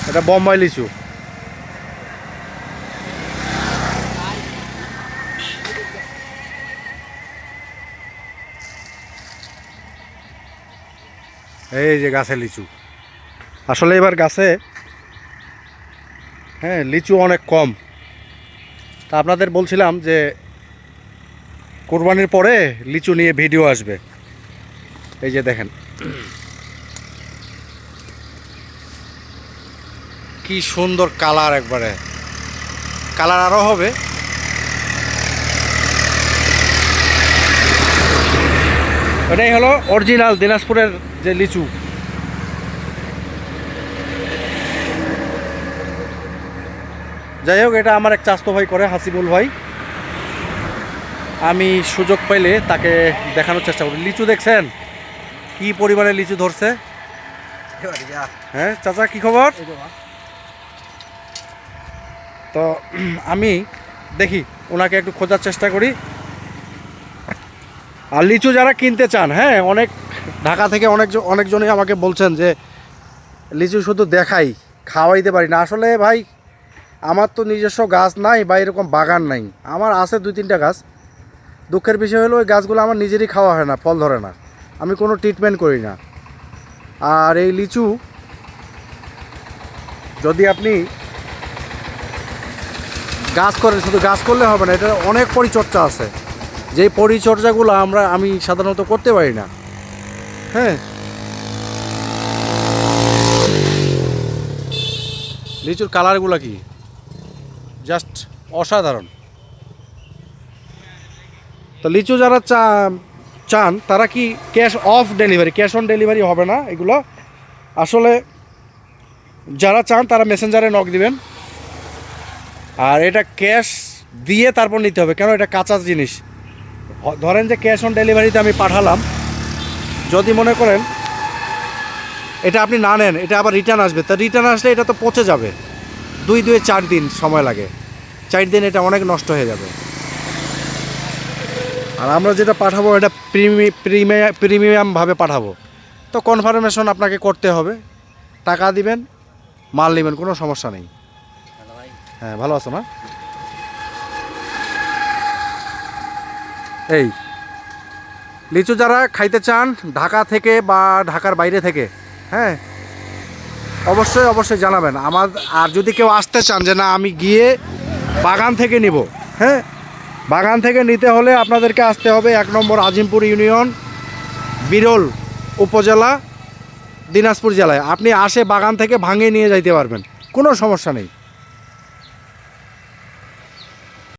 এটা বোম্বাই লিচু। এই যে গাছে লিচু, আসলে এবার গাছে হ্যাঁ লিচু অনেক কম। তা আপনাদের বলছিলাম যে কোরবানির পরে লিচু নিয়ে ভিডিও আসবে। এই যে দেখেন কি সুন্দর কালার, একবারে কালার আরও হবে। এটাই হলো অরিজিনাল দিনাজপুরের যে লিচু। যাই হোক, এটা আমার এক চাস্তো ভাই করে, হাসিবুল ভাই। আমি সুযোগ পাইলে তাকে দেখানোর চেষ্টা করি। লিচু দেখছেন কি পরিমাণে লিচু ধরছে? হ্যাঁ চাচা, কি খবর? তো আমি দেখি ওনাকে একটু খোঁজার চেষ্টা করি। আর লিচু যারা কিনতে চান, হ্যাঁ অনেক ঢাকা থেকে অনেকজনই আমাকে বলছেন যে লিচু শুধু দেখাই, খাওয়াইতে পারি না। আসলে ভাই আমার তো নিজস্ব গাছ নাই বা এরকম বাগান নাই। আমার আছে 2-3টা গাছ। দুঃখের বিষয় হলো ওই গাছগুলো আমার নিজেরই খাওয়া হয় না, ফল ধরে না, আমি কোনো ট্রিটমেন্ট করি না। আর এই লিচু যদি আপনি গাছ করেন, শুধু গাছ করলে হবে না, এটার অনেক পরিচর্যা আছে, যেই পরিচর্যাগুলো আমি সাধারণত করতে পারি না। হ্যাঁ, লিচুর কালারগুলো কি জাস্ট অসাধারণ। তো লিচু যারা চান তারা কি ক্যাশ অন ডেলিভারি হবে না এগুলো। আসলে যারা চান তারা মেসেঞ্জারে নক দিবেন, আর এটা ক্যাশ দিয়ে তারপর নিতে হবে, কেন এটা কাঁচা জিনিস। ধরেন যে ক্যাশ অন ডেলিভারিতে আমি পাঠালাম, যদি মনে করেন এটা আপনি না নেন, এটা আবার রিটার্ন আসবে, তা রিটার্ন আসলে এটা তো পচে যাবে। 4 দিন সময় লাগে, 4 দিন এটা অনেক নষ্ট হয়ে যাবে। আর আমরা যেটা পাঠাবো এটা প্রিমিয়ামভাবে পাঠাবো, তো কনফার্মেশন আপনাকে করতে হবে, টাকা দিবেন, মাল নেবেন, কোনো সমস্যা নেই। হ্যাঁ ভালো আছো না? এই লিচু যারা খাইতে চান ঢাকা থেকে বা ঢাকার বাইরে থেকে, হ্যাঁ অবশ্যই জানাবেন আমার। আর যদি কেউ আসতে চান যে না আমি গিয়ে বাগান থেকে নিব, হ্যাঁ বাগান থেকে নিতে হলে আপনাদেরকে আসতে হবে 1 নম্বর আজিমপুর ইউনিয়ন, বিরল উপজেলা, দিনাজপুর জেলায়। আপনি বাগান থেকে ভাঙিয়ে নিয়ে যাইতে পারবেন, কোনো সমস্যা নেই।